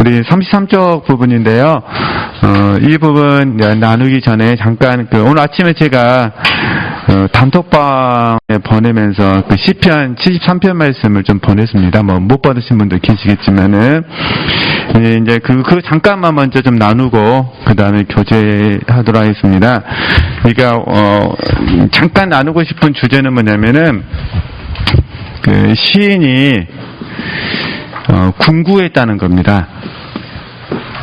우리 33쪽 부분인데요. 이 부분 나누기 전에 잠깐 오늘 아침에 제가 단톡방에 보내면서 시편 73편 말씀을 좀 보냈습니다. 못 받으신 분도 계시겠지만은 이제 그 잠깐만 먼저 좀 나누고 그 다음에 교제하도록 하겠습니다. 그러니까 잠깐 나누고 싶은 주제는 뭐냐면은 시인이 궁구했다는 겁니다.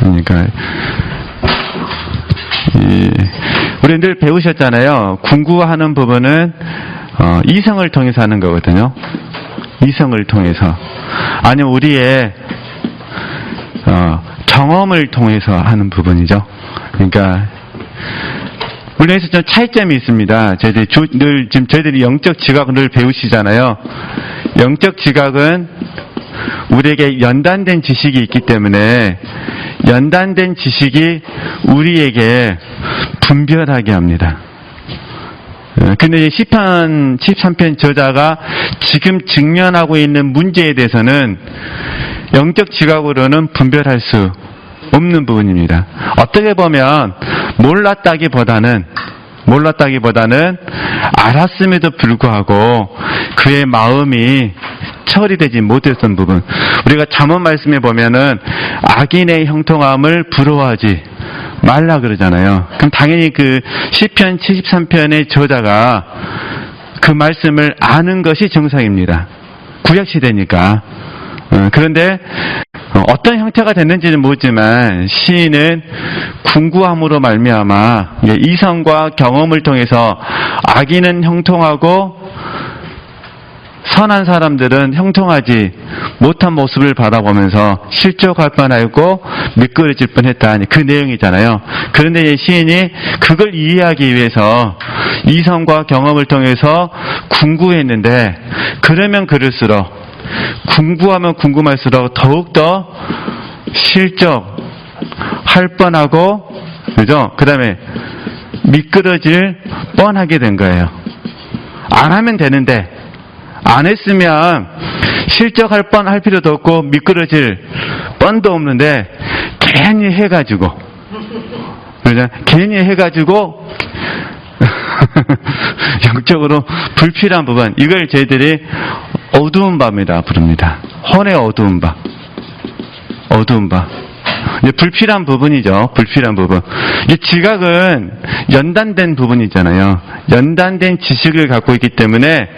그러니까 우리 늘 배우셨잖아요. 궁구하는 부분은 이성을 통해서 하는 거거든요. 이성을 통해서. 아니면 우리의 경험을 통해서 하는 부분이죠. 그러니까 물론 여기서 좀 차이점이 있습니다. 저희들이 영적 지각을 늘 배우시잖아요. 영적 지각은 우리에게 연단된 지식이 있기 때문에 연단된 지식이 우리에게 분별하게 합니다. 근데 시편 13편 저자가 지금 직면하고 있는 문제에 대해서는 영적 지각으로는 분별할 수 없는 부분입니다. 어떻게 보면 몰랐다기보다는 알았음에도 불구하고 그의 마음이 처리되지 못했던 부분. 우리가 잠언 말씀에 보면은 악인의 형통함을 부러워하지 말라 그러잖아요. 그럼 당연히 그 시편 73편의 저자가 그 말씀을 아는 것이 정상입니다. 구약시대니까. 그런데 어떤 형태가 됐는지는 모르지만 시인은 궁구함으로 말미암아 이성과 경험을 통해서 악인은 형통하고 선한 사람들은 형통하지 못한 모습을 바라보면서 실족할 뻔하고 미끄러질 뻔했다. 그 내용이잖아요. 그런데 시인이 그걸 이해하기 위해서 이성과 경험을 통해서 궁구했는데 그러면 그럴수록 궁구하면 궁금할수록 더욱더 실족할 뻔하고 그죠? 그 다음에 미끄러질 뻔하게 된 거예요. 안 하면 되는데 안 했으면 실적할 뻔할 필요도 없고 미끄러질 뻔도 없는데 괜히 해가지고 그죠? 괜히 해가지고 영적으로 불필요한 부분 이걸 저희들이 어두운 밤이라 부릅니다. 혼의 어두운 밤. 어두운 밤. 이제 불필요한 부분이죠. 불필요한 부분. 이 지각은 연단된 부분이잖아요. 연단된 지식을 갖고 있기 때문에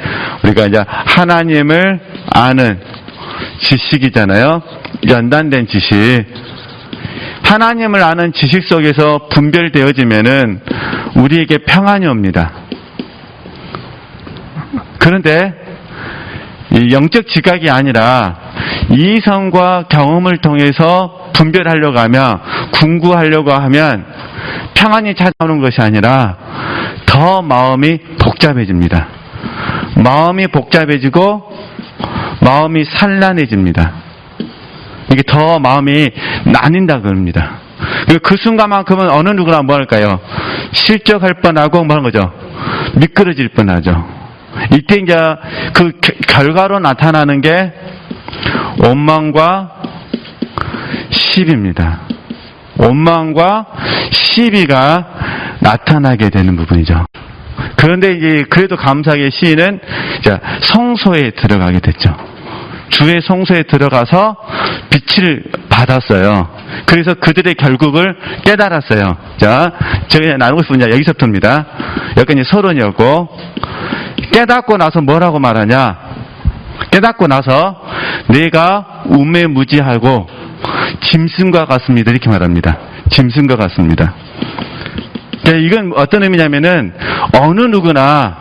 우리가 이제 하나님을 아는 지식이잖아요. 연단된 지식. 하나님을 아는 지식 속에서 분별되어지면은 우리에게 평안이 옵니다. 그런데 이 영적 지각이 아니라 이성과 경험을 통해서 분별하려고 하면 궁구하려고 하면 평안이 찾아오는 것이 아니라 더 마음이 복잡해집니다. 마음이 복잡해지고 마음이 산란해집니다. 이게 더 마음이 나뉜다 그럽니다. 그 순간만큼은 어느 누구나 뭐 할까요? 실족할 뻔하고 뭐 하는 거죠? 미끄러질 뻔하죠. 이때 이제 그 결과로 나타나는 게 원망과 시비입니다. 원망과 시비가 나타나게 되는 부분이죠. 그런데 이제 그래도 감사하게 시인은 성소에 들어가게 됐죠. 주의 성소에 들어가서 빛을 받았어요. 그래서 그들의 결국을 깨달았어요. 자, 제가 나누고 싶은 게 여기서부터입니다. 여기까지 서론이었고, 깨닫고 나서 뭐라고 말하냐? 깨닫고 나서 내가 우매무지하고 짐승과 같습니다. 이렇게 말합니다. 짐승과 같습니다. 이건 어떤 의미냐면은 어느 누구나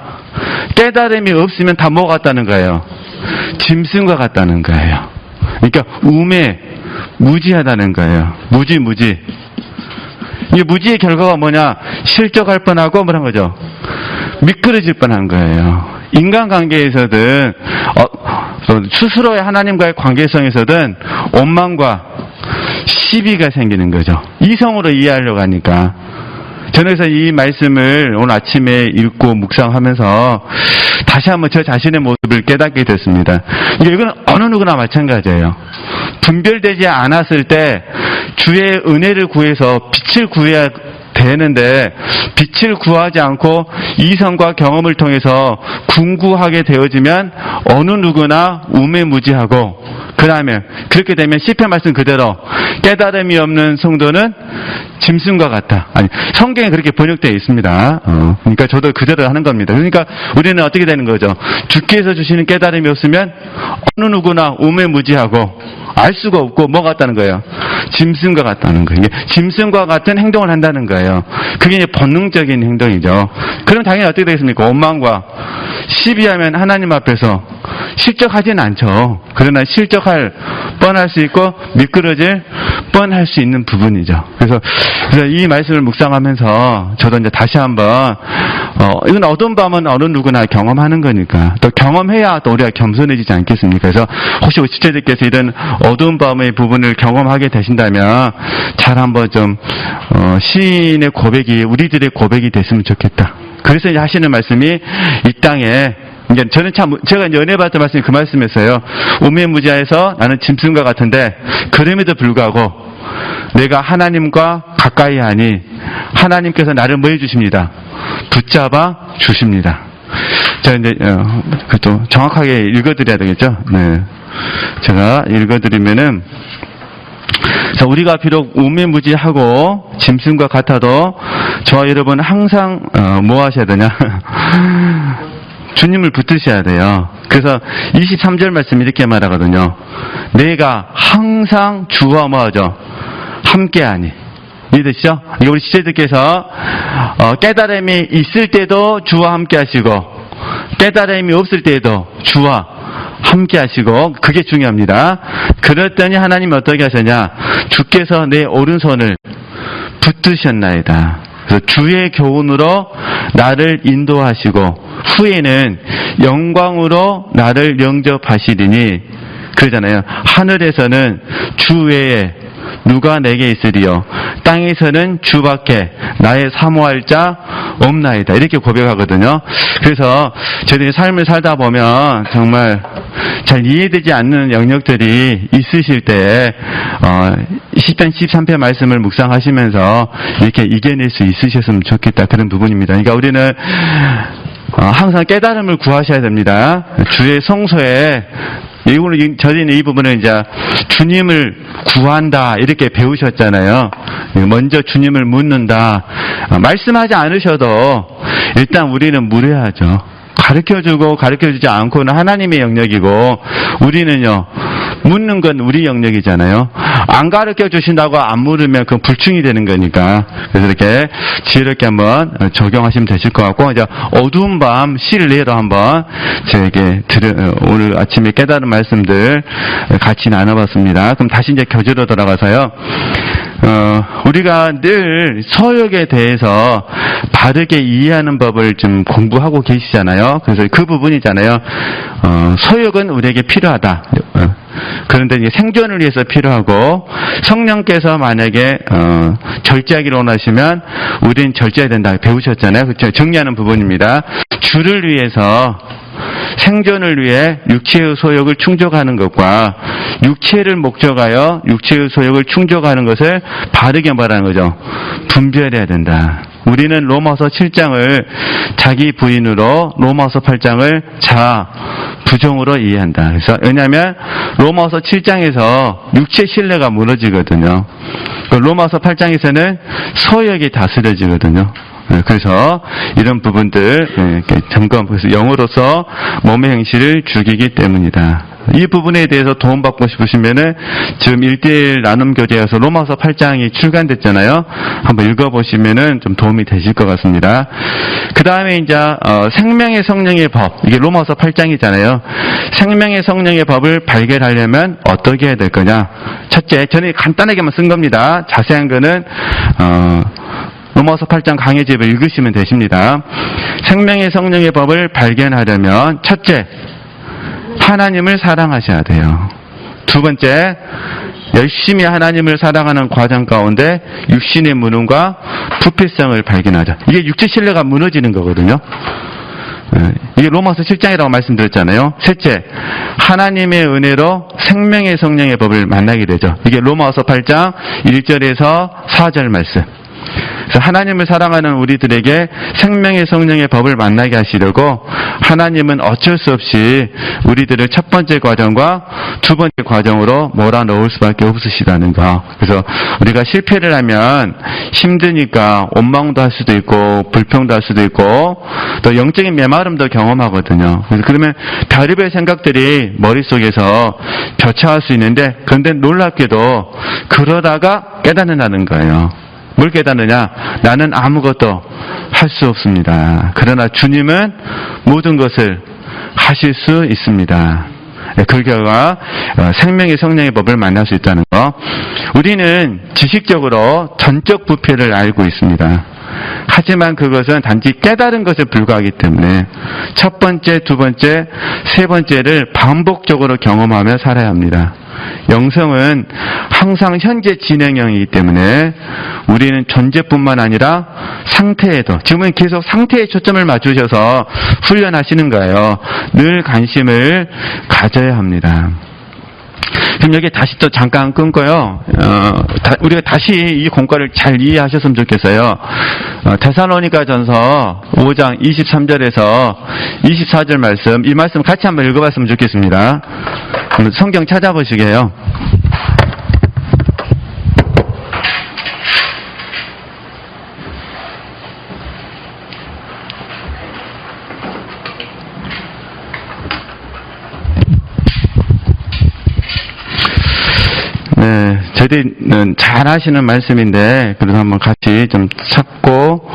깨달음이 없으면 다 뭐 같다는 거예요? 짐승과 같다는 거예요. 그러니까 무지하다는 거예요. 무지. 이 무지의 결과가 뭐냐? 실족할 뻔하고 뭐란 거죠? 미끄러질 뻔한 거예요. 인간관계에서든 스스로의 하나님과의 관계성에서든 원망과 시비가 생기는 거죠. 이성으로 이해하려고 하니까. 저는 그래서 이 말씀을 오늘 아침에 읽고 묵상하면서 다시 한번 저 자신의 모습을 깨닫게 됐습니다. 이건 어느 누구나 마찬가지예요. 분별되지 않았을 때 주의 은혜를 구해서 빛을 구해야 되는데 빛을 구하지 않고 이성과 경험을 통해서 궁구하게 되어지면 어느 누구나 우매무지하고, 그 다음에 그렇게 되면 시편 말씀 그대로 깨달음이 없는 성도는 짐승과 같다. 아니, 성경에 그렇게 번역되어 있습니다. 그러니까 저도 그대로 하는 겁니다. 그러니까 우리는 어떻게 되는 거죠? 주께서 주시는 깨달음이 없으면 어느 누구나 우매무지하고 알 수가 없고 뭐 같다는 거예요? 짐승과 같다는 거예요. 짐승과 같은 행동을 한다는 거예요. 그게 이제 본능적인 행동이죠. 그럼 당연히 어떻게 되겠습니까? 원망과 시비하면 하나님 앞에서 실적하지는 않죠. 그러나 실적할 뻔할 수 있고 미끄러질 뻔할 수 있는 부분이죠. 그래서 이 말씀을 묵상하면서 저도 이제 다시 한번 이건 어두운 밤은 어느 누구나 경험하는 거니까 또 경험해야 또 우리가 겸손해지지 않겠습니까? 그래서 혹시 시청자들께서 이런 어두운 밤의 부분을 경험하게 되신다면 잘 한번 좀 시인의 고백이 우리들의 고백이 됐으면 좋겠다. 그래서 이제 하시는 말씀이 이 땅에 이제 저는 참 제가 이제 은혜 받은 말씀이 그 말씀이었어요. 우매무지하에서 나는 짐승과 같은데 그럼에도 불구하고 내가 하나님과 가까이 하니 하나님께서 나를 뭐 해주십니다? 붙잡아 주십니다. 자, 이제 그것도 정확하게 읽어드려야 되겠죠? 네, 제가 읽어드리면은, 자, 우리가 비록 우매무지하고 짐승과 같아도 저와 여러분 항상 뭐 하셔야 되냐? 주님을 붙드셔야 돼요. 그래서 23절 말씀 이렇게 말하거든요. 내가 항상 주와 뭐하죠? 함께하니. 이해되시죠? 이거 우리 시제들께서 깨달음이 있을 때도 주와 함께하시고 깨달음이 없을 때도 주와 함께하시고, 그게 중요합니다. 그랬더니 하나님 어떻게 하셨냐? 주께서 내 오른손을 붙드셨나이다. 그래서 주의 교훈으로 나를 인도하시고 후에는 영광으로 나를 영접하시리니, 그러잖아요. 하늘에서는 주 외에 누가 내게 있으리요? 땅에서는 주밖에 나의 사모할 자 없나이다. 이렇게 고백하거든요. 그래서 저희들이 삶을 살다 보면 정말 잘 이해되지 않는 영역들이 있으실 때 10편 13편 말씀을 묵상하시면서 이렇게 이겨낼 수 있으셨으면 좋겠다. 그런 부분입니다. 그러니까 우리는 항상 깨달음을 구하셔야 됩니다. 주의 성소에 저희는 이 부분은 이제 주님을 구한다 이렇게 배우셨잖아요. 먼저 주님을 묻는다. 말씀하지 않으셔도 일단 우리는 물어야죠. 가르쳐주고 가르쳐주지 않고는 하나님의 영역이고, 우리는요 묻는 건 우리 영역이잖아요. 안 가르쳐 주신다고 안 물으면 그건 불충이 되는 거니까. 그래서 이렇게 지혜롭게 한번 적용하시면 되실 것 같고, 이제 어두운 밤 실내로 한번 저에게 오늘 아침에 깨달은 말씀들 같이 나눠봤습니다. 그럼 다시 이제 교재로 돌아가서요. 우리가 늘 서역에 대해서 바르게 이해하는 법을 좀 공부하고 계시잖아요. 그래서 그 부분이잖아요. 서역은 우리에게 필요하다. 그런데 이제 생존을 위해서 필요하고, 성령께서 만약에 절제하기를 원하시면 우리는 절제해야 된다 배우셨잖아요. 그렇죠? 정리하는 부분입니다. 주를 위해서, 생존을 위해 육체의 소욕을 충족하는 것과 육체를 목적하여 육체의 소욕을 충족하는 것을 바르게 말하는 거죠. 분별해야 된다. 우리는 로마서 7장을 자기 부인으로, 로마서 8장을 자아, 부정으로 이해한다. 그래서 왜냐하면 로마서 7장에서 육체 신뢰가 무너지거든요. 로마서 8장에서는 소욕이 다스려지거든요. 그래서 이런 부분들 점검, 그래서 영으로서 몸의 행실을 죽이기 때문이다. 이 부분에 대해서 도움받고 싶으시면은 지금 1:1 나눔 교재에서 로마서 8장이 출간됐잖아요. 한번 읽어보시면은 좀 도움이 되실 것 같습니다. 그 다음에 이제 생명의 성령의 법, 이게 로마서 8장이잖아요. 생명의 성령의 법을 발견하려면 어떻게 해야 될 거냐? 첫째, 저는 간단하게만 쓴 겁니다. 자세한 거는 로마서 8장 강해집을 읽으시면 되십니다. 생명의 성령의 법을 발견하려면 첫째, 하나님을 사랑하셔야 돼요. 두 번째, 열심히 하나님을 사랑하는 과정 가운데 육신의 무능과 부패성을 발견하죠. 이게 육체 신뢰가 무너지는 거거든요. 이게 로마서 7장이라고 말씀드렸잖아요. 셋째, 하나님의 은혜로 생명의 성령의 법을 만나게 되죠. 이게 로마서 8장 1절에서 4절 말씀. 그래서 하나님을 사랑하는 우리들에게 생명의 성령의 법을 만나게 하시려고 하나님은 어쩔 수 없이 우리들을 첫 번째 과정과 두 번째 과정으로 몰아넣을 수밖에 없으시다는 거. 그래서 우리가 실패를 하면 힘드니까 원망도 할 수도 있고 불평도 할 수도 있고 또 영적인 메마름도 경험하거든요. 그래서 그러면 별의별 생각들이 머릿속에서 교차할 수 있는데 그런데 놀랍게도 그러다가 깨닫는다는 거예요. 뭘 깨닫느냐? 나는 아무것도 할 수 없습니다. 그러나 주님은 모든 것을 하실 수 있습니다. 그 결과 생명의 성령의 법을 만날 수 있다는 거. 우리는 지식적으로 전적 부패를 알고 있습니다. 하지만 그것은 단지 깨달은 것에 불과하기 때문에 첫 번째, 두 번째, 세 번째를 반복적으로 경험하며 살아야 합니다. 영성은 항상 현재 진행형이기 때문에 우리는 존재뿐만 아니라 상태에도, 지금은 계속 상태에 초점을 맞추셔서 훈련하시는 거예요. 늘 관심을 가져야 합니다. 그럼 여기 다시 또 잠깐 끊고요. 우리가 다시 이 공과를 잘 이해하셨으면 좋겠어요. 데살로니가전서 5장 23절에서 24절 말씀, 이 말씀 같이 한번 읽어봤으면 좋겠습니다. 성경 찾아보시게요. 네, 저희는 잘 하시는 말씀인데 그래도 한번 같이 좀 찾고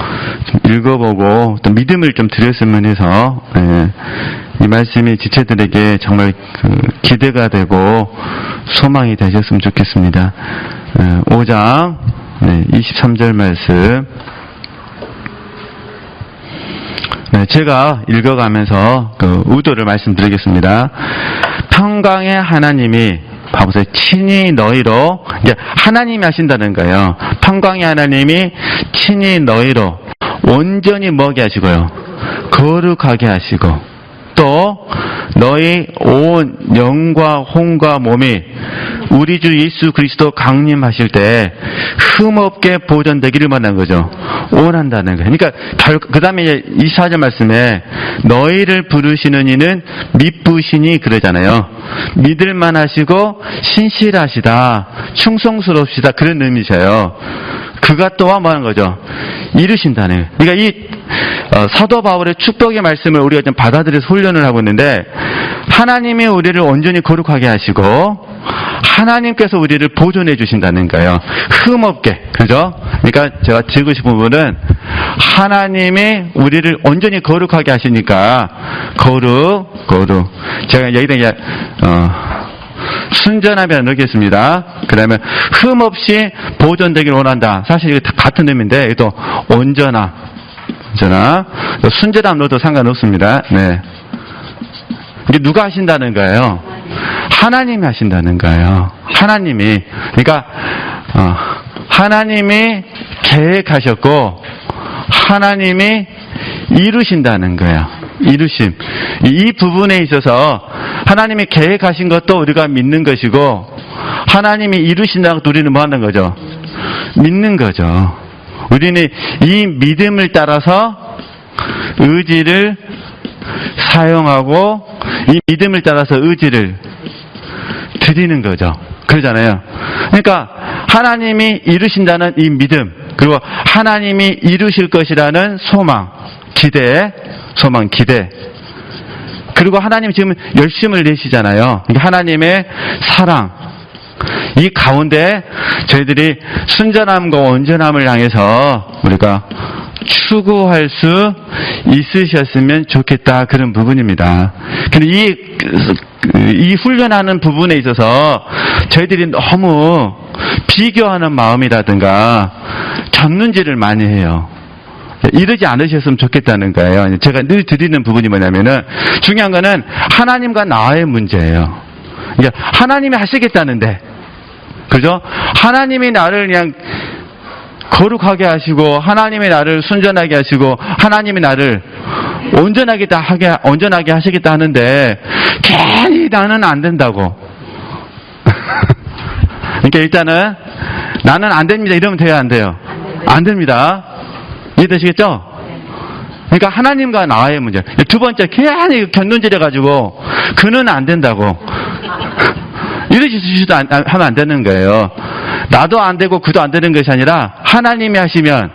좀 읽어보고 또 믿음을 좀 드렸으면 해서 이 말씀이 지체들에게 정말 기대가 되고 소망이 되셨으면 좋겠습니다. 5장 23절 말씀 제가 읽어가면서 그 의도를 말씀드리겠습니다. 평강의 하나님이 봐보세요. 친히 너희로, 이제 하나님이 하신다는 거예요. 평강의 하나님이 친히 너희로 온전히 뭐게 하시고요. 거룩하게 하시고, 또 너희 온 영과 혼과 몸이 우리 주 예수 그리스도 강림하실 때 흠없게 보존되기를 원하는 거죠. 원한다는 거예요. 그러니까 그 다음에 24절 말씀에 너희를 부르시는 이는 미쁘시니 그러잖아요. 믿을만 하시고 신실하시다, 충성스럽시다, 그런 의미셔요. 그가 또한 뭐 하는 거죠? 이루신다는 거예요. 그러니까 이 사도 바울의 축복의 말씀을 우리가 좀 받아들여서 훈련을 하고 있는데, 하나님이 우리를 온전히 거룩하게 하시고 하나님께서 우리를 보존해 주신다는 거예요. 흠없게. 그죠? 그러니까 제가 지고 싶은 부분은 하나님이 우리를 온전히 거룩하게 하시니까 거룩. 제가 여기다 순전하면 넣겠습니다. 그 다음에 흠없이 보존되길 원한다. 사실 이거 다 같은 의미인데 또 온전함, 순전함 넣어도 상관없습니다. 네. 이게 누가 하신다는 거예요? 하나님이 하신다는 거예요. 하나님이. 그러니까 하나님이 계획하셨고 하나님이 이루신다는 거예요. 이루심. 이 부분에 있어서 하나님이 계획하신 것도 우리가 믿는 것이고 하나님이 이루신다고 우리는 뭐 하는 거죠? 믿는 거죠. 우리는 이 믿음을 따라서 의지를 사용하고 이 믿음을 따라서 의지를 드리는 거죠. 그러잖아요. 그러니까 하나님이 이루신다는 이 믿음, 그리고 하나님이 이루실 것이라는 소망, 기대. 그리고 하나님 지금 열심을 내시잖아요. 하나님의 사랑. 이 가운데 저희들이 순전함과 온전함을 향해서 우리가 추구할 수 있으셨으면 좋겠다, 그런 부분입니다. 근데 이 훈련하는 부분에 있어서 저희들이 너무 비교하는 마음이라든가 전문질을 많이 해요. 이러지 않으셨으면 좋겠다는 거예요. 제가 늘 드리는 부분이 뭐냐면은 중요한 거는 하나님과 나의 문제예요. 그러니까 하나님이 하시겠다는데 그죠? 하나님이 나를 그냥 거룩하게 하시고, 하나님이 나를 순전하게 하시고, 하나님이 나를 온전하게 하시겠다 하는데, 괜히 나는 안 된다고. 그러니까 일단은, 나는 안 됩니다. 이러면 돼요, 안 돼요? 안 됩니다. 이해되시겠죠? 그러니까 하나님과 나의 문제. 두 번째, 괜히 견눈질해가지고, 그는 안 된다고. 이러시도 하면 안 되는 거예요. 나도 안 되고 그도 안 되는 것이 아니라 하나님이 하시면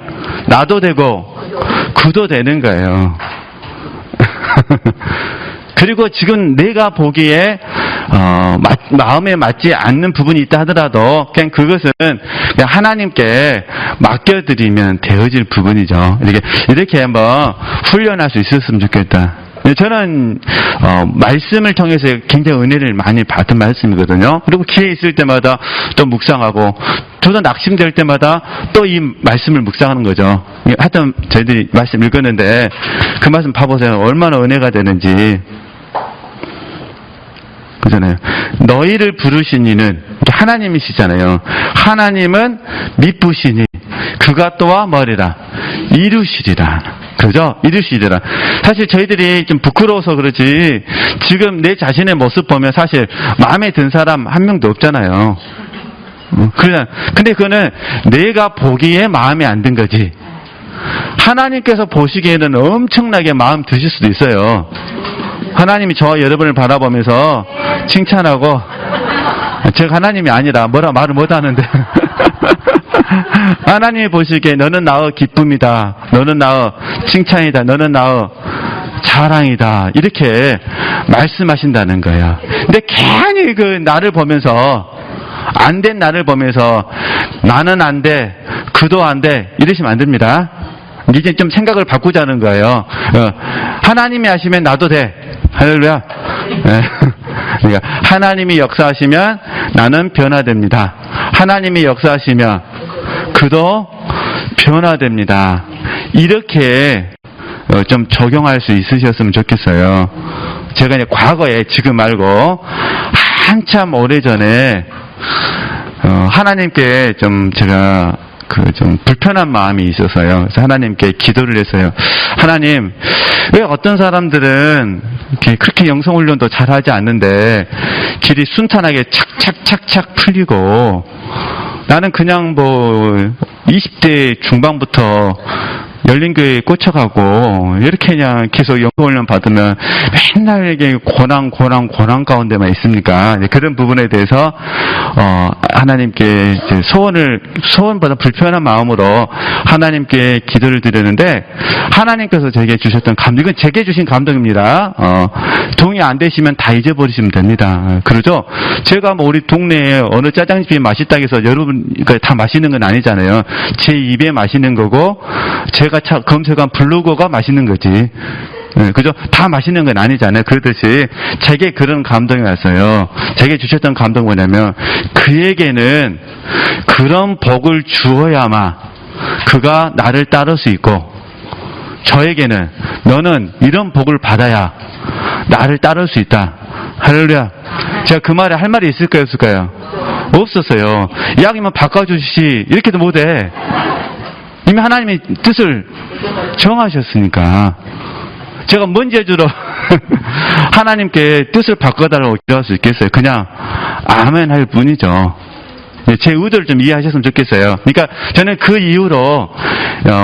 나도 되고 그도 되는 거예요. 그리고 지금 내가 보기에 마음에 맞지 않는 부분이 있다 하더라도 그냥 그것은 그냥 하나님께 맡겨드리면 되어질 부분이죠. 이렇게 한번 훈련할 수 있었으면 좋겠다. 저는 말씀을 통해서 굉장히 은혜를 많이 받은 말씀이거든요. 그리고 기회 있을 때마다 또 묵상하고 저도 낙심될 때마다 또 이 말씀을 묵상하는 거죠. 하여튼 저희들이 말씀 읽었는데 그 말씀 봐보세요. 얼마나 은혜가 되는지. 그잖아요. 너희를 부르신 이는 하나님이시잖아요. 하나님은 미쁘시니 그가 또한 뭐리라 이루시리라. 그죠? 이루시리라. 사실 저희들이 좀 부끄러워서 그렇지 지금 내 자신의 모습 보면 사실 마음에 든 사람 한 명도 없잖아요. 근데 그거는 내가 보기에 마음에 안 든 거지. 하나님께서 보시기에는 엄청나게 마음 드실 수도 있어요. 하나님이 저와 여러분을 바라보면서 칭찬하고, 제가 하나님이 아니라 뭐라 말을 못하는데 하나님이 보시기에 너는 나의 기쁨이다, 너는 나의 칭찬이다, 너는 나의 자랑이다, 이렇게 말씀하신다는 거야. 근데 괜히 그 나를 보면서, 안 된 나를 보면서 나는 안 돼, 그도 안 돼, 이러시면 안 됩니다. 이제 좀 생각을 바꾸자는 거예요. 하나님이 하시면 나도 돼. 할렐루야. 네. 그러니까 하나님이 역사하시면 나는 변화됩니다. 하나님이 역사하시면 그도 변화됩니다. 이렇게 좀 적용할 수 있으셨으면 좋겠어요. 제가 이제 과거에, 지금 말고 한참 오래전에 하나님께 좀 제가 좀 불편한 마음이 있어서요. 그래서 하나님께 기도를 했어요. 하나님, 왜 어떤 사람들은 그렇게 영성훈련도 잘하지 않는데 길이 순탄하게 착착착착 풀리고 나는 그냥 20대 중반부터 열린교회에 꽂혀가고 이렇게 그냥 계속 영성훈련 받으면 맨날 이게 고난 가운데만 있습니까? 그런 부분에 대해서 하나님께 소원보다 불편한 마음으로 하나님께 기도를 드렸는데 하나님께서 제게 주셨던 감동, 이건 제게 주신 감동입니다. 동의 안 되시면 다 잊어버리시면 됩니다. 그러죠? 제가 우리 동네에 어느 짜장집이 맛있다고 해서 여러분 다 맛있는 건 아니잖아요. 제 입에 맛있는 거고 제가 검색한 블로거가 맛있는 거지. 네, 그죠? 다 맛있는 건 아니잖아요. 그렇듯이 제게 그런 감동이 왔어요. 제게 주셨던 감동은 뭐냐면 그에게는 그런 복을 주어야만 그가 나를 따를 수 있고 저에게는 너는 이런 복을 받아야 나를 따를 수 있다. 할렐루야. 제가 그 말에 할 말이 있을까요, 없을까요? 없었어요. 이야기만 바꿔주시지 이렇게도 못해. 이미 하나님이 뜻을 정하셨으니까 제가 뭔 재주로 하나님께 뜻을 바꿔달라고 기도할 수 있겠어요? 그냥 아멘 할 뿐이죠. 제 의도를 좀 이해하셨으면 좋겠어요. 그러니까 저는 그 이후로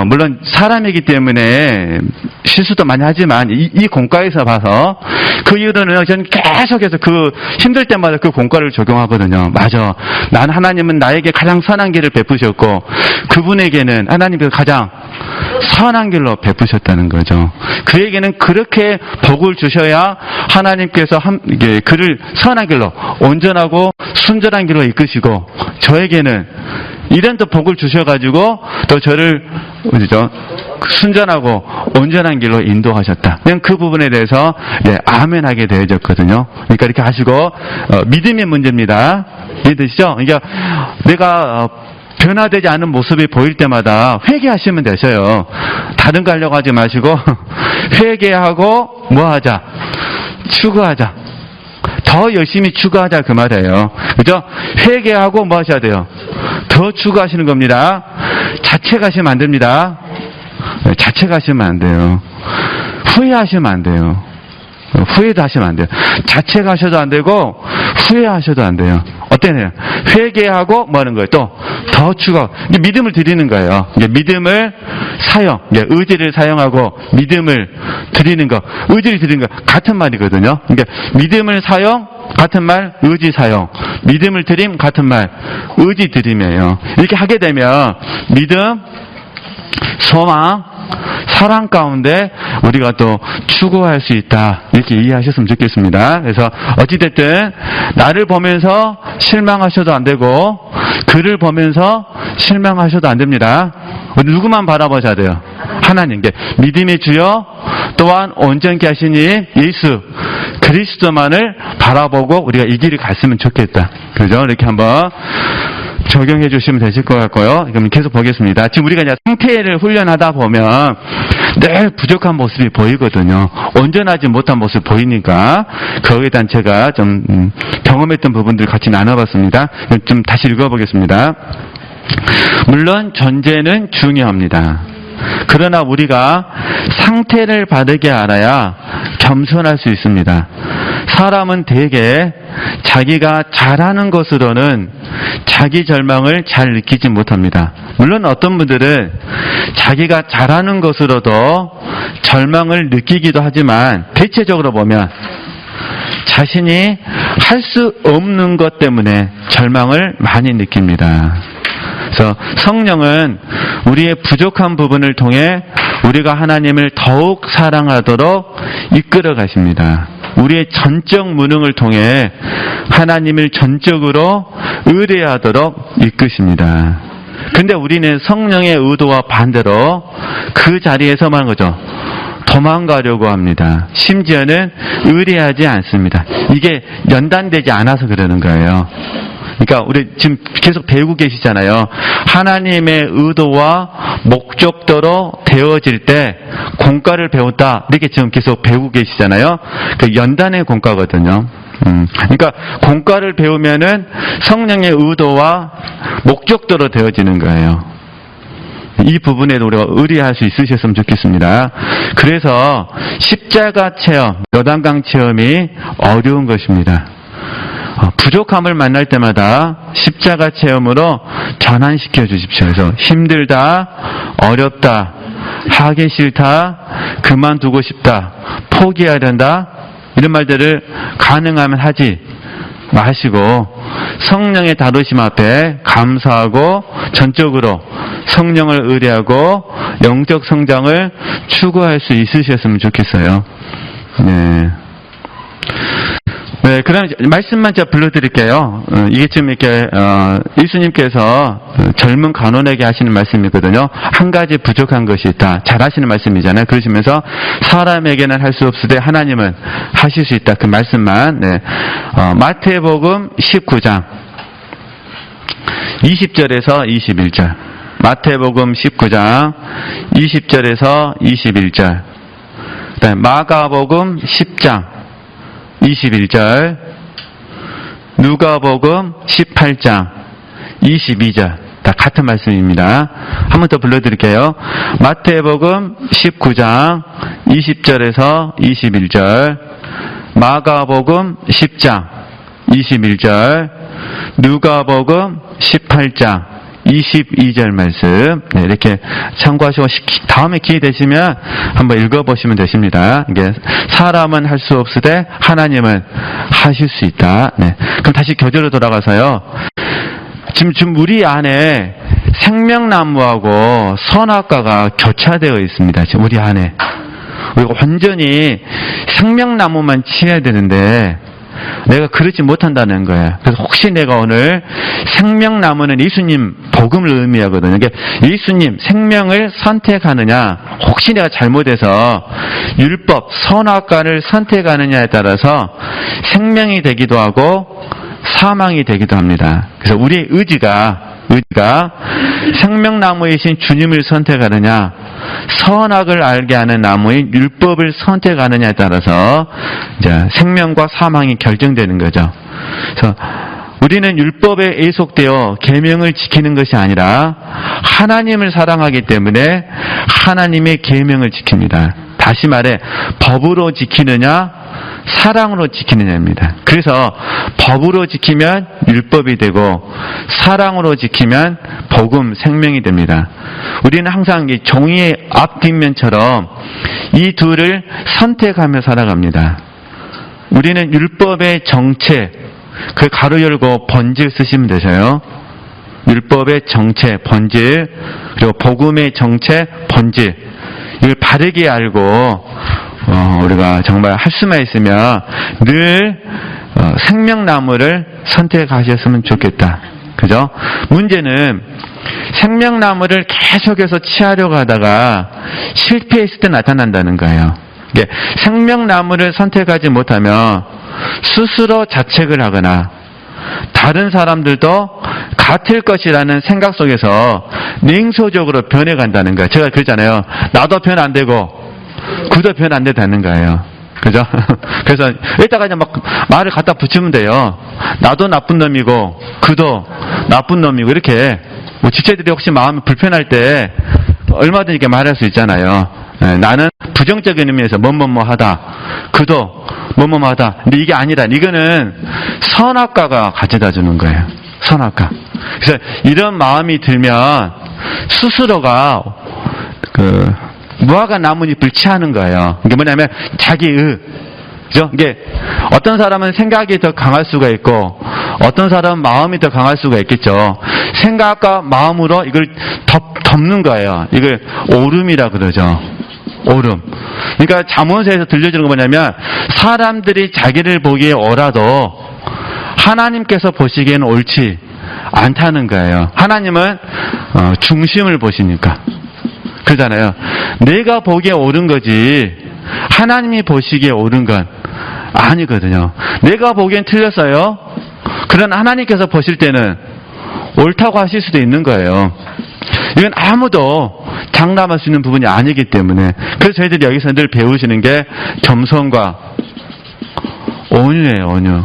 물론 사람이기 때문에 실수도 많이 하지만 이 공과에서 봐서 그 이후로는 저는 계속해서 그 힘들 때마다 그 공과를 적용하거든요. 맞아. 난 하나님은 나에게 가장 선한 길을 베푸셨고 그분에게는 하나님께서 가장 선한 길로 베푸셨다는 거죠. 그에게는 그렇게 복을 주셔야 하나님께서 그를 선한 길로 온전하고 순전한 길로 이끄시고 저에게는 이런 또 복을 주셔가지고 또 저를 순전하고 온전한 길로 인도하셨다. 그냥 그 부분에 대해서 아멘하게 되어졌거든요. 그러니까 이렇게 하시고 믿음의 문제입니다. 이해되시죠? 그러니까 내가 변화되지 않은 모습이 보일 때마다 회개하시면 되셔요. 다른 거 하려고 하지 마시고 회개하고 뭐 하자? 추구하자. 더 열심히 추구하자 그 말이에요. 그죠? 회개하고 뭐 하셔야 돼요? 더 추구하시는 겁니다. 자책하시면 안 됩니다. 자책하시면 안 돼요. 후회하시면 안 돼요. 후회도 하시면 안 돼요. 자책하셔도 안 되고 후회하셔도 안 돼요. 어때요? 회개하고 뭐 하는 거예요? 또 더 추가. 믿음을 드리는 거예요. 믿음을 사용, 의지를 사용하고 믿음을 드리는 거, 의지를 드리는 거 같은 말이거든요. 그러니까 믿음을 사용 같은 말, 의지 사용. 믿음을 드림 같은 말, 의지 드림이에요. 이렇게 하게 되면 믿음, 소망, 사랑 가운데 우리가 또 추구할 수 있다. 이렇게 이해하셨으면 좋겠습니다. 그래서 어찌됐든 나를 보면서 실망하셔도 안 되고 그를 보면서 실망하셔도 안 됩니다. 누구만 바라보셔야 돼요? 하나님께. 믿음의 주여 또한 온전케 하시니 예수 그리스도만을 바라보고 우리가 이 길을 갔으면 좋겠다. 그죠? 이렇게 한번 적용해 주시면 되실 것 같고요. 그럼 계속 보겠습니다. 지금 우리가 이제 상태를 훈련하다 보면 늘 부족한 모습이 보이거든요. 온전하지 못한 모습이 보이니까 거기에 대한 제가 좀 경험했던 부분들 같이 나눠봤습니다. 좀 다시 읽어보겠습니다. 물론 존재는 중요합니다. 그러나 우리가 상태를 바르게 알아야 겸손할 수 있습니다. 사람은 대개 자기가 잘하는 것으로는 자기 절망을 잘 느끼지 못합니다. 물론 어떤 분들은 자기가 잘하는 것으로도 절망을 느끼기도 하지만 대체적으로 보면 자신이 할 수 없는 것 때문에 절망을 많이 느낍니다. 그래서 성령은 우리의 부족한 부분을 통해 우리가 하나님을 더욱 사랑하도록 이끌어 가십니다. 우리의 전적 무능을 통해 하나님을 전적으로 의뢰하도록 이끄십니다. 근데 우리는 성령의 의도와 반대로 그 자리에서만 하는 거죠. 도망가려고 합니다. 심지어는 의뢰하지 않습니다. 이게 연단되지 않아서 그러는 거예요. 그러니까 우리 지금 계속 배우고 계시잖아요. 하나님의 의도와 목적도로 되어질 때 공과를 배웠다. 이렇게 지금 계속 배우고 계시잖아요. 그 연단의 공과거든요. 그러니까 공과를 배우면은 성령의 의도와 목적도로 되어지는 거예요. 이 부분에도 우리가 의리할 수 있으셨으면 좋겠습니다. 그래서 십자가 체험, 요단강 체험이 어려운 것입니다. 부족함을 만날 때마다 십자가 체험으로 전환시켜 주십시오. 그래서 힘들다, 어렵다, 하기 싫다, 그만두고 싶다, 포기하려다 이런 말들을 가능하면 하지 마시고 성령의 다루심 앞에 감사하고 전적으로 성령을 의뢰하고 영적 성장을 추구할 수 있으셨으면 좋겠어요. 네, 그럼 말씀만 제가 불러드릴게요. 이게 지금 이렇게 예수님께서 젊은 간원에게 하시는 말씀이거든요. 한 가지 부족한 것이 있다. 잘하시는 말씀이잖아요. 그러시면서 사람에게는 할 수 없으되 하나님은 하실 수 있다. 그 말씀만. 네. 마태복음 19장 20절에서 21절. 마태복음 19장 20절에서 21절. 그다음에 마가복음 10장 21절, 누가복음 18장 22절. 다 같은 말씀입니다. 한 번 더 불러드릴게요. 마태복음 19장 20절에서 21절, 마가복음 10장 21절, 누가복음 18장 22절 말씀. 네, 이렇게 참고하시고 다음에 기회 되시면 한번 읽어보시면 되십니다. 이게 사람은 할 수 없으되 하나님은 하실 수 있다. 네. 그럼 다시 교재로 돌아가서요. 지금 우리 안에 생명나무하고 선악과가 교차되어 있습니다. 지금 우리 안에. 우리가 완전히 생명나무만 치해야 되는데 내가 그렇지 못한다는 거예요. 그래서 혹시 내가 오늘 생명나무는 예수님 복음을 의미하거든요. 그러니까 예수님 생명을 선택하느냐, 혹시 내가 잘못해서 율법 선악과를 선택하느냐에 따라서 생명이 되기도 하고 사망이 되기도 합니다. 그래서 우리의 의지가 생명나무이신 주님을 선택하느냐, 선악을 알게 하는 나무인 율법을 선택하느냐에 따라서 이제 생명과 사망이 결정되는 거죠. 그래서 우리는 율법에 애속되어 계명을 지키는 것이 아니라 하나님을 사랑하기 때문에 하나님의 계명을 지킵니다. 다시 말해 법으로 지키느냐 사랑으로 지키느냐입니다. 그래서 법으로 지키면 율법이 되고 사랑으로 지키면 복음 생명이 됩니다. 우리는 항상 이 종이의 앞뒷면처럼 이 둘을 선택하며 살아갑니다. 우리는 율법의 정체, 그 가로 열고 번질 쓰시면 되세요. 율법의 정체, 번질, 그리고 복음의 정체, 번질. 이걸 바르게 알고 우리가 정말 할 수만 있으면 늘 생명나무를 선택하셨으면 좋겠다. 그죠? 문제는 생명나무를 계속해서 취하려고 하다가 실패했을 때 나타난다는 거예요. 생명나무를 선택하지 못하면 스스로 자책을 하거나 다른 사람들도 같을 것이라는 생각 속에서 냉소적으로 변해간다는 거예요. 제가 그랬잖아요. 나도 변 안 되고 그도 변 안 되다는 거예요. 그죠? 그래서 이따가 그냥 막 말을 갖다 붙이면 돼요. 나도 나쁜 놈이고 그도 나쁜 놈이고 이렇게 뭐 지체들이 혹시 마음이 불편할 때 얼마든지 이렇게 말할 수 있잖아요. 나는 부정적인 의미에서 뭐뭐뭐하다. 그도 뭐뭐뭐하다. 근데 이게 아니라 이거는 선악과가 가져다 주는 거예요. 선악과. 그래서 이런 마음이 들면 스스로가 무화과 나뭇잎을 취하는 거예요. 이게 뭐냐면 자기의, 그죠? 이게 어떤 사람은 생각이 더 강할 수가 있고 어떤 사람은 마음이 더 강할 수가 있겠죠. 생각과 마음으로 이걸 덮는 거예요. 이걸 오름이라 그러죠. 오름. 그러니까 잠언서에서 들려주는 거 뭐냐면 사람들이 자기를 보기에 옳아도 하나님께서 보시기에는 옳지 않다는 거예요. 하나님은 중심을 보시니까. 그러잖아요. 내가 보기에 옳은 거지 하나님이 보시기에 옳은 건 아니거든요. 내가 보기엔 틀렸어요. 그러나 하나님께서 보실 때는 옳다고 하실 수도 있는 거예요. 이건 아무도 장담할 수 있는 부분이 아니기 때문에 그래서 저희들이 여기서 늘 배우시는 게 겸손과 온유예요. 온유.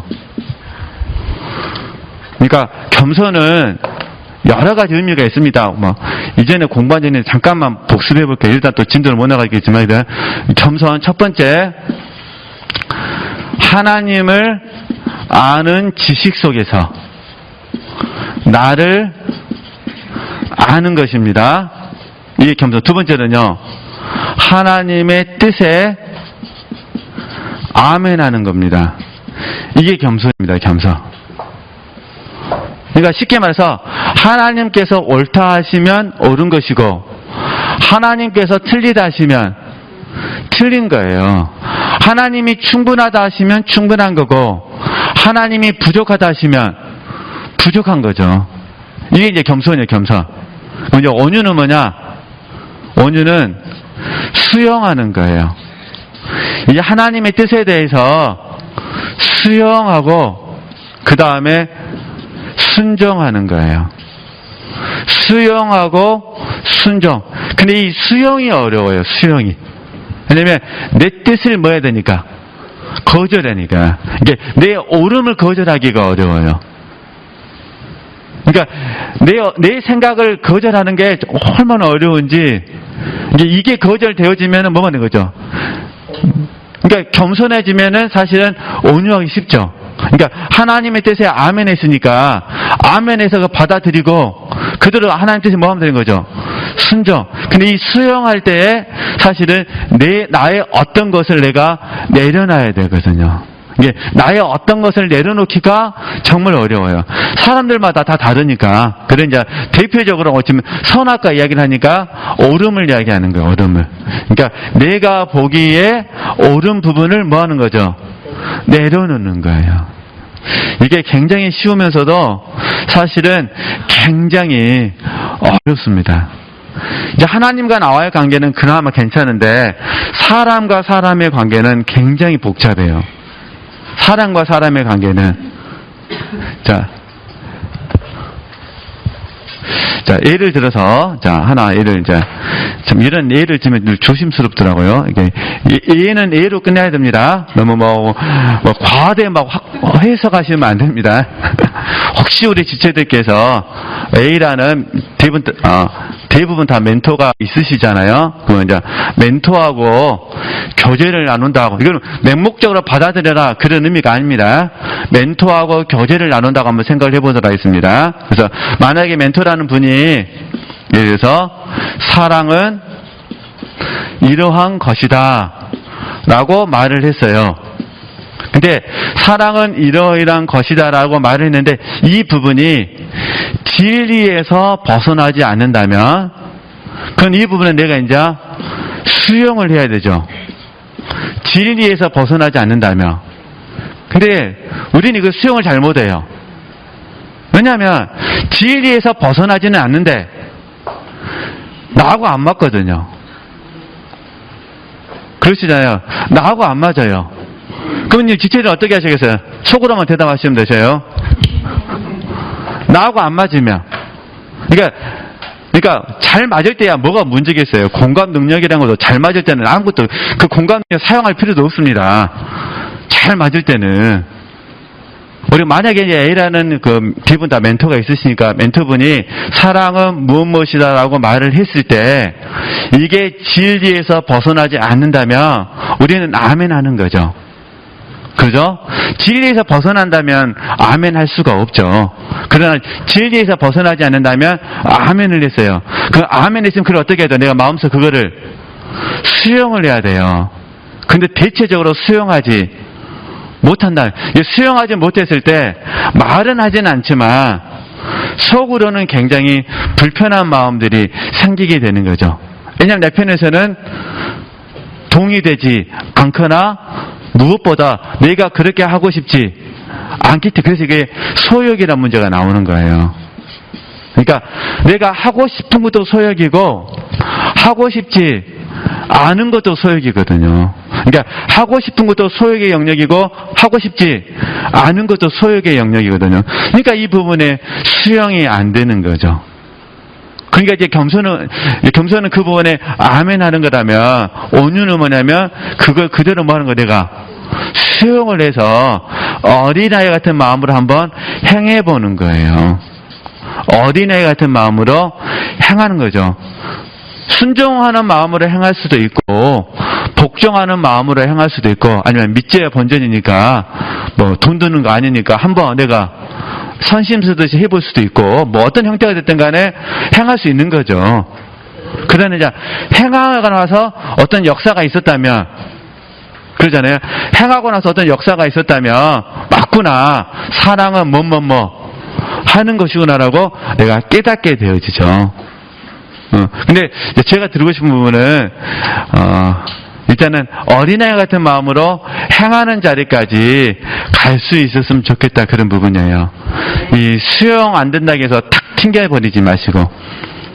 그러니까 겸손은 여러 가지 의미가 있습니다. 뭐 이전에 공부한 전에 잠깐만 복습해 볼게요. 일단 또 진도를 못 나가겠지만 겸손 첫 번째 하나님을 아는 지식 속에서 나를 아는 것입니다. 이게 겸손. 두 번째는요. 하나님의 뜻에 아멘하는 겁니다. 이게 겸손입니다. 겸손. 그러니까 쉽게 말해서 하나님께서 옳다 하시면 옳은 것이고 하나님께서 틀리다 하시면 틀린 거예요. 하나님이 충분하다 하시면 충분한 거고 하나님이 부족하다 하시면 부족한 거죠. 이게 이제 겸손이에요. 겸손. 이제 온유는 뭐냐? 온유는 수용하는 거예요. 이제 하나님의 뜻에 대해서 수용하고 그 다음에 순종하는 거예요. 수용하고 순종. 근데 이 수용이 어려워요. 수용이. 왜냐면 내 뜻을 뭐 해야 되니까? 거절하니까. 이게 내 옳음을 거절하기가 어려워요. 그러니까 내 생각을 거절하는 게 얼마나 어려운지 이게 거절되어지면 뭐가 되는 거죠? 그러니까 겸손해지면은 사실은 온유하기 쉽죠. 그러니까 하나님의 뜻에 아멘 했으니까 아멘해서 받아들이고 그대로 하나님 뜻이 뭐 하면 되는 거죠? 순종. 근데 이 수용할 때에 사실은 나의 어떤 것을 내가 내려놔야 되거든요. 이게 나의 어떤 것을 내려놓기가 정말 어려워요. 사람들마다 다 다르니까. 그래 이제 대표적으로 어쩌면 선악과 이야기를 하니까 옳음을 이야기하는 거예요. 옳음을. 그러니까 내가 보기에 옳은 부분을 뭐 하는 거죠? 내려놓는 거예요. 이게 굉장히 쉬우면서도 사실은 굉장히 어렵습니다. 이제 하나님과 나와의 관계는 그나마 괜찮은데 사람과 사람의 관계는 굉장히 복잡해요. 사람과 사람의 관계는 자 자, 예를 들어서, 자, 하나, 예를, 이제, 참, 이런 예를 들면 늘 조심스럽더라고요. 이게, 예는 예로 끝내야 됩니다. 너무 과대 해석하시면 안 됩니다. 혹시 우리 지체들께서 A라는 대부분 다 멘토가 있으시잖아요. 그러면 이제 멘토하고 교제를 나눈다고, 이건 맹목적으로 받아들여라 그런 의미가 아닙니다. 멘토하고 교제를 나눈다고 한번 생각을 해보도록 하겠습니다. 그래서 만약에 멘토라는 분이 예를 들어서 사랑은 이러한 것이다 라고 말을 했어요. 근데 사랑은 이러이러한 것이다 라고 말을 했는데 이 부분이 진리에서 벗어나지 않는다면 그건 이 부분은 내가 이제 수용을 해야 되죠. 진리에서 벗어나지 않는다면. 근데 우리는 이거 수용을 잘 못해요. 왜냐하면 진리에서 벗어나지는 않는데 나하고 안 맞거든요. 그러시잖아요. 나하고 안 맞아요. 그럼 지체를 어떻게 하시겠어요? 속으로만 대답하시면 되세요. 나하고 안 맞으면. 그러니까 잘 맞을 때야 뭐가 문제겠어요. 공감 능력이라는 것도 잘 맞을 때는 아무것도 그 공감 능력 사용할 필요도 없습니다. 잘 맞을 때는. 우리 만약에 이제 A라는 그 기분 다 멘토가 있으시니까 멘토분이 사랑은 무엇이다라고 말을 했을 때 이게 진리에서 벗어나지 않는다면 우리는 아멘 하는 거죠. 그죠? 진리에서 벗어난다면 아멘 할 수가 없죠. 그러나 진리에서 벗어나지 않는다면 아멘을 했어요. 그 아멘 했으면 그걸 어떻게 해야 돼? 내가 마음속 그거를 수용을 해야 돼요. 근데 대체적으로 수용하지 못한다. 수용하지 못했을 때 말은 하진 않지만 속으로는 굉장히 불편한 마음들이 생기게 되는 거죠. 왜냐하면 내 편에서는 동의되지 않거나 무엇보다 내가 그렇게 하고 싶지 않기 때문에 그래서 이게 소욕이라는 문제가 나오는 거예요. 그러니까 내가 하고 싶은 것도 소욕이고 하고 싶지 않은 것도 소욕이거든요. 그러니까 하고 싶은 것도 소욕의 영역이고 하고 싶지 않은 것도 소욕의 영역이거든요. 그러니까 이 부분에 수용이 안 되는 거죠. 그러니까 이제 겸손은 그 부분에 아멘 하는 거라면 온유는 뭐냐면 그걸 그대로 뭐 하는 거 내가 수용을 해서 어린아이 같은 마음으로 한번 행해보는 거예요. 어린아이 같은 마음으로 행하는 거죠. 순종하는 마음으로 행할 수도 있고 복종하는 마음으로 행할 수도 있고 아니면 밑죄 본전이니까 뭐 돈 드는 거 아니니까 한번 내가 선심 쓰듯이 해볼 수도 있고 뭐 어떤 형태가 됐든 간에 행할 수 있는 거죠. 그러나 이제 행하고 나서 어떤 역사가 있었다면 그러잖아요. 행하고 나서 어떤 역사가 있었다면 맞구나. 사랑은 뭐 하는 것이구나라고 내가 깨닫게 되어지죠. 근데 제가 드리고 싶은 부분은 일단은 어린아이 같은 마음으로 행하는 자리까지 갈 수 있었으면 좋겠다 그런 부분이에요. 이 수용 안 된다고 해서 탁 튕겨버리지 마시고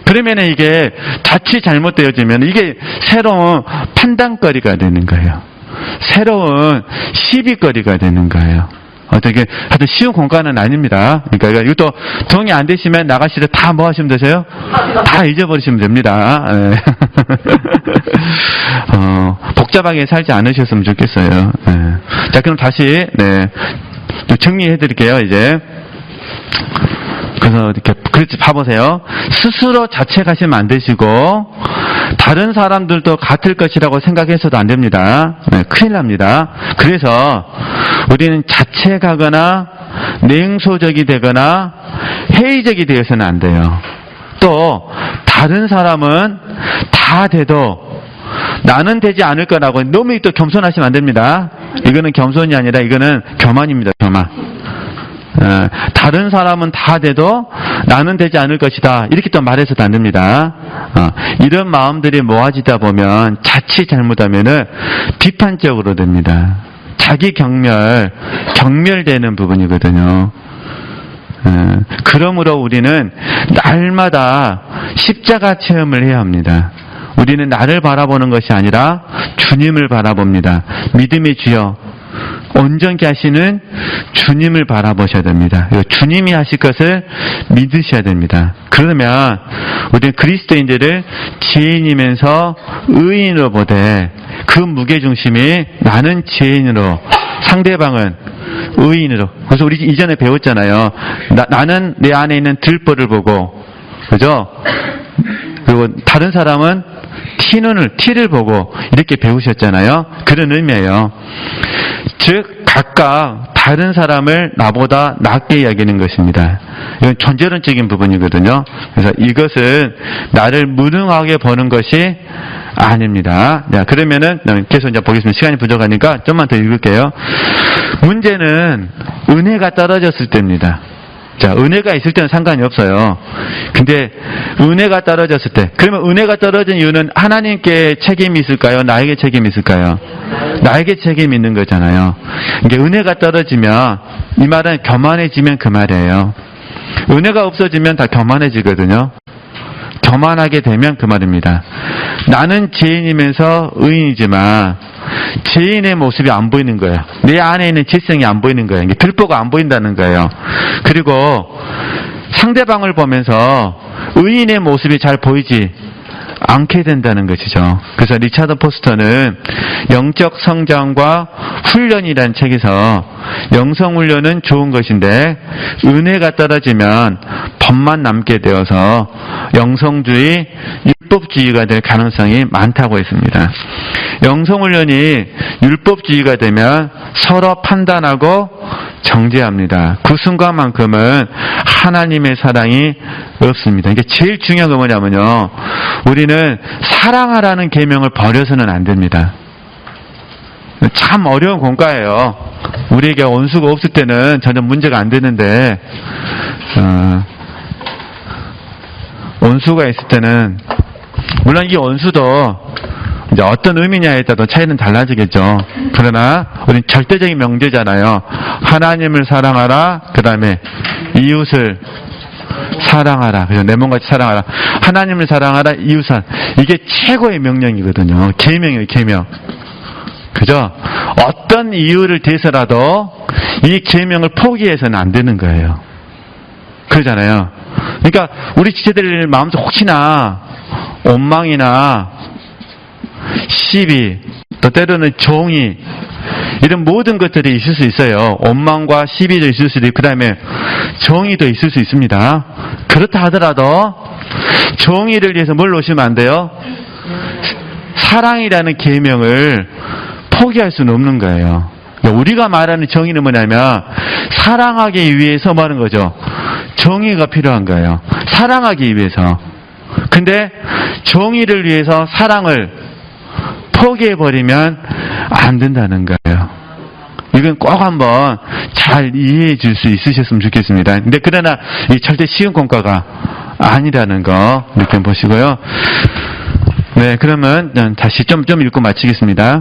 그러면은 이게 자칫 잘못되어지면 이게 새로운 판단거리가 되는 거예요. 새로운 시비거리가 되는 거예요. 어떻게 하여튼 쉬운 공간은 아닙니다. 그러니까 이것도 동의 안 되시면 나가실 때 다 뭐 하시면 되세요? 다 잊어버리시면 됩니다. 네. 복잡하게 살지 않으셨으면 좋겠어요. 네. 자, 그럼 다시 정리해 드릴게요. 이제 그래서 이렇게 그렇지 봐보세요. 스스로 자책하시면 안 되시고 다른 사람들도 같을 것이라고 생각해서도 안 됩니다. 네, 큰일 납니다. 그래서 우리는 자책하거나 냉소적이 되거나 회의적이 되어서는 안 돼요. 또 다른 사람은 다 돼도 나는 되지 않을 거라고 너무 또 겸손하시면 안 됩니다. 이거는 겸손이 아니라 이거는 교만입니다. 교만. 다른 사람은 다 돼도 나는 되지 않을 것이다. 이렇게 또 말해서도 안 됩니다. 이런 마음들이 모아지다 보면 자칫 잘못하면은 비판적으로 됩니다. 자기 경멸되는 부분이거든요. 그러므로 우리는 날마다 십자가 체험을 해야 합니다. 우리는 나를 바라보는 것이 아니라 주님을 바라봅니다. 믿음의 주여 온전케 하시는 주님을 바라보셔야 됩니다. 주님이 하실 것을 믿으셔야 됩니다. 그러면 우리는 그리스도인들을 죄인이면서 의인으로 보되 그 무게중심이 나는 죄인으로, 상대방은 의인으로. 그래서 우리 이전에 배웠잖아요. 나는 내 안에 있는 들보를 보고, 그죠? 그리고 다른 사람은 티를 보고 이렇게 배우셨잖아요. 그런 의미예요. 즉 각각 다른 사람을 나보다 낫게 여기는 것입니다. 이건 존재론적인 부분이거든요. 그래서 이것은 나를 무능하게 보는 것이 아닙니다. 자, 그러면은 계속 이제 보겠습니다. 시간이 부족하니까 좀만 더 읽을게요. 문제는 은혜가 떨어졌을 때입니다. 자, 은혜가 있을 때는 상관이 없어요. 근데 은혜가 떨어졌을 때, 그러면 은혜가 떨어진 이유는 하나님께 책임이 있을까요? 나에게 책임이 있을까요? 나에게 책임이 있는 거잖아요. 이게 은혜가 떨어지면, 이 말은 교만해지면 그 말이에요. 은혜가 없어지면 다 교만해지거든요. 교만하게 되면 그 말입니다. 나는 죄인이면서 의인이지만 죄인의 모습이 안 보이는 거예요. 내 안에 있는 지성이 안 보이는 거예요. 들보가 안 보인다는 거예요. 그리고 상대방을 보면서 의인의 모습이 잘 보이지 않게 된다는 것이죠. 그래서 리차드 포스터는 영적 성장과 훈련이라는 책에서 영성훈련은 좋은 것인데 은혜가 떨어지면 법만 남게 되어서 영성주의, 율법주의가 될 가능성이 많다고 했습니다. 영성훈련이 율법주의가 되면 서로 판단하고 정죄합니다. 그 순간만큼은 하나님의 사랑이 없습니다. 이게 제일 중요한 건 뭐냐면요, 우리는 사랑하라는 계명을 버려서는 안 됩니다. 참 어려운 공과예요. 우리에게 원수가 없을 때는 전혀 문제가 안 되는데 원수가 있을 때는, 물론 이 원수도 이제 어떤 의미냐에 따라 차이는 달라지겠죠. 그러나 우리는 절대적인 명제잖아요. 하나님을 사랑하라, 그 다음에 이웃을 사랑하라. 그죠? 내 몸같이 사랑하라. 하나님을 사랑하라, 이웃을. 이게 최고의 명령이거든요. 계명이에요, 계명. 그죠? 어떤 이유를 대해서라도 이 계명을 포기해서는 안 되는 거예요. 그러잖아요. 그러니까 우리 지체들 마음속 혹시나 원망이나 시비, 또 때로는 종이, 이런 모든 것들이 있을 수 있어요. 원망과 시비도 있을 수도 있고, 그 다음에 정의도 있을 수 있습니다. 그렇다 하더라도 정의를 위해서 뭘 놓으시면 안 돼요? 사랑이라는 계명을 포기할 수는 없는 거예요. 우리가 말하는 정의는 뭐냐면 사랑하기 위해서 뭐 하는 거죠? 정의가 필요한 거예요. 사랑하기 위해서. 근데 정의를 위해서 사랑을 포기해버리면 안 된다는 거예요. 이건 꼭 한번 잘 이해해 줄 수 있으셨으면 좋겠습니다. 근데 그러나 이 절대 쉬운 공과가 아니라는 거 이렇게 보시고요. 네, 그러면 다시 좀 읽고 마치겠습니다.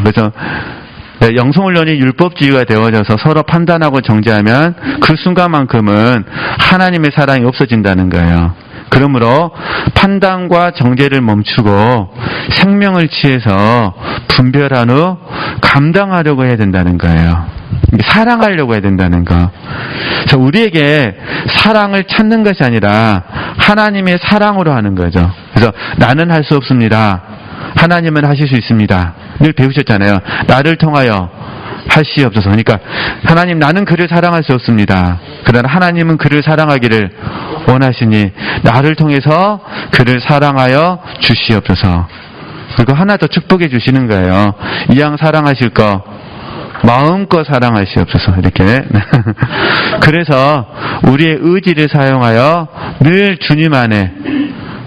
그래서 영성훈련이 율법주의가 되어져서 서로 판단하고 정죄하면 그 순간만큼은 하나님의 사랑이 없어진다는 거예요. 그러므로 판단과 정죄를 멈추고 생명을 취해서 분별한 후 감당하려고 해야 된다는 거예요. 사랑하려고 해야 된다는 거. 그래서 우리에게 사랑을 찾는 것이 아니라 하나님의 사랑으로 하는 거죠. 그래서 나는 할 수 없습니다. 하나님은 하실 수 있습니다. 늘 배우셨잖아요. 나를 통하여 하시옵소서. 그러니까 하나님, 나는 그를 사랑할 수 없습니다. 그러나 하나님은 그를 사랑하기를 원하시니 나를 통해서 그를 사랑하여 주시옵소서. 그리고 하나 더 축복해 주시는 거예요. 이왕 사랑하실 거 마음껏 사랑하시옵소서. 이렇게. 그래서 우리의 의지를 사용하여 늘 주님 안에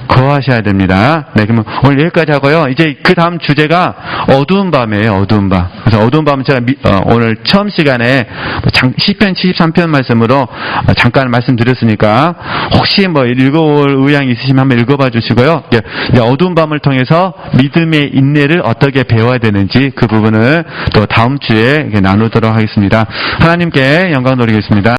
거하셔야 됩니다. 네, 그러면 오늘 여기까지 하고요. 이제 그 다음 주제가 어두운 밤이에요. 어두운 밤. 그래서 어두운 밤은 제가 오늘 처음 시간에 시편 73편 말씀으로 잠깐 말씀드렸으니까 혹시 뭐 읽어볼 의향이 있으시면 한번 읽어봐 주시고요. 이제 어두운 밤을 통해서 믿음의 인내를 어떻게 배워야 되는지 그 부분을 또 다음 주에 나누도록 하겠습니다. 하나님께 영광 돌리겠습니다.